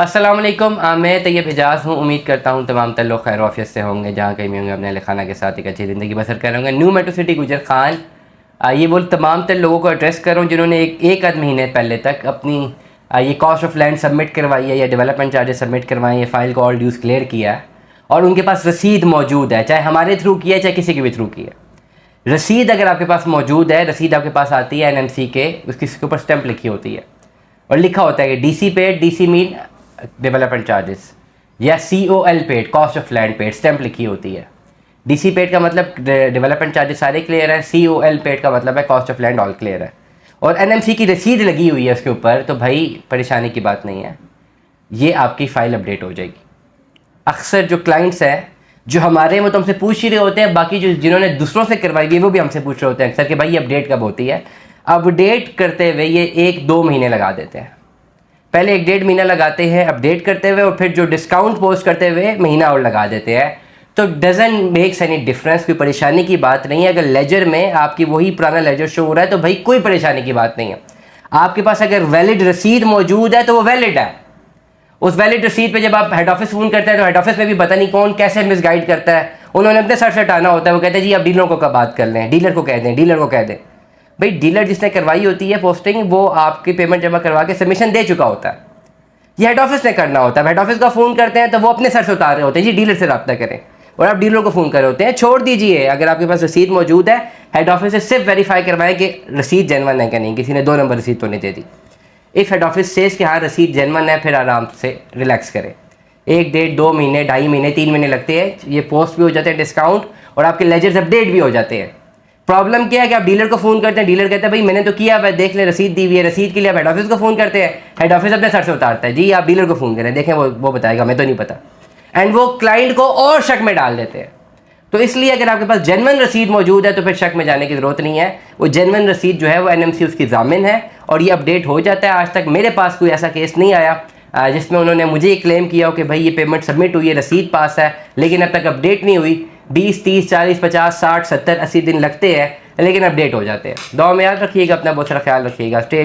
अस्सलाम वालेकुम। मैं तैयब हिजाज़ हूँ। उम्मीद करता हूँ तमाम तर लोग खैर ऑफिस से होंगे, जहाँ कहीं भी होंगे अपने खाना के साथ एक अच्छी ज़िंदगी बसर कर रहे होंगे। न्यू मेट्रो सिटी गुजर खान, ये वो तमाम तर लोगों को एड्रेस कर रहा हूँ जिन्होंने एक आध महीने पहले तक अपनी ये कॉस्ट ऑफ लैंड सबमिट करवाई है या डेवलपमेंट चार्जेस सबमिट करवाई है, फाइल को ऑल ड्यूज़ क्लियर किया है और उनके पास रसीद मौजूद है, चाहे हमारे थ्रू किया है चाहे किसी के भी थ्रू किया है। रसीद अगर आपके पास मौजूद है, रसीद आपके पास आती है NMC के, उसकी ऊपर स्टैंप लिखी होती है और लिखा होता है कि DC paid, DC mean development charges, या COL paid, cost of land paid, stamp लिखी होती है। DC पेड का मतलब डेवलपमेंट चार्जेस सारे क्लियर है, COL पेड का मतलब है cost of land all clear है और NMC की रसीद लगी हुई है उसके ऊपर, तो भाई परेशानी की बात नहीं है, ये आपकी फ़ाइल अपडेट हो जाएगी। अक्सर जो क्लाइंट्स हैं जो हमारे वो तो हमसे पूछ ही रहे होते हैं, बाकी जो जिन्होंने दूसरों से करवाई हुई है वो भी हमसे पूछ रहे होते हैं अक्सर कि भाई ये अपडेट कब होती है। अपडेट करते हुए ये 1-2 महीने लगा देते हैं, पहले 1-1.5 महीना लगाते हैं अपडेट करते हुए और फिर जो डिस्काउंट पोस्ट करते हुए महीना और लगा देते हैं। तो डजंट मेक्स एनी डिफरेंस, कोई परेशानी की बात नहीं है। अगर लेजर में आपकी वही पुराना लेजर शो हो रहा है तो भाई कोई परेशानी की बात नहीं है। आपके पास अगर वैलिड रसीद मौजूद है तो वो वैलिड है। उस वैलिड रसीद पे जब आप हेड ऑफिस फ़ोन करते हैं तो हेड ऑफिस में भी पता नहीं कौन कैसे मिसगाइड करता है, उन्होंने अपने सर से हटाना होता है। वो कहते हैं जी आप डीलर को बात कर लें, डीलर को कह दें, डीलर को कह दें। भाई डीलर जिसने करवाई होती है पोस्टिंग, वो आपकी पेमेंट जमा करवा के सबमिशन दे चुका होता है, ये हेड ऑफिस ने करना होता है। हेड ऑफिस का फ़ोन करते हैं तो वो अपने सर से उतार रहे होते हैं जी डीलर से रब्ता करें, और आप डीलर को फ़ोन कर रहे होते हैं। छोड़ दीजिए, अगर आपके पास रसीद मौजूद है हेड ऑफिस से सिर्फ वेरीफाई करवाएं कि रसीद जेन्युइन है कि नहीं, किसी ने 2 नंबर रसीद तो नहीं दे दी। इफ़ हेड ऑफिस सेज कि हाँ रसीद जेन्युइन है, फिर आराम से रिलैक्स करें। 1-1.5-2 महीने, 2.5 महीने, 3 महीने लगते हैं, ये पोस्ट भी हो जाते हैं डिस्काउंट और आपके लेजर्स अपडेट भी हो जाते हैं। प्रॉब्लम क्या है कि आप डीलर को फ़ोन करते हैं, डीलर कहता है भाई मैंने तो किया, भाई देख ले रसीद दी हुई है। रसीद के लिए आप हेड ऑफिस को फ़ोन करते हैं, हेड ऑफिस अपने सर से उतारता है जी आप डीलर को फ़ोन करें, देखें वो बताएगा, मैं तो नहीं पता, एंड वो क्लाइंट को और शक में डाल देते हैं। तो इसलिए अगर आपके पास जेन्युइन रसीद मौजूद है तो फिर शक में जाने की ज़रूरत नहीं है। वो जेन्युइन रसीद जो है वो NMC उसकी ज़ामिन है और ये अपडेट हो जाता है। आज तक मेरे पास कोई ऐसा केस नहीं आया जिसमें उन्होंने मुझे ये क्लेम किया हो कि भाई ये पेमेंट सबमिट हुई है, रसीद पास है, लेकिन अब तक अपडेट नहीं हुई। 20, 30, 40, 50, 60, 70, 80 दिन लगते हैं लेकिन अपडेट हो जाते हैं। दुआ में याद रखिएगा, अपना बहुत सारा ख्याल रखिएगा। स्टे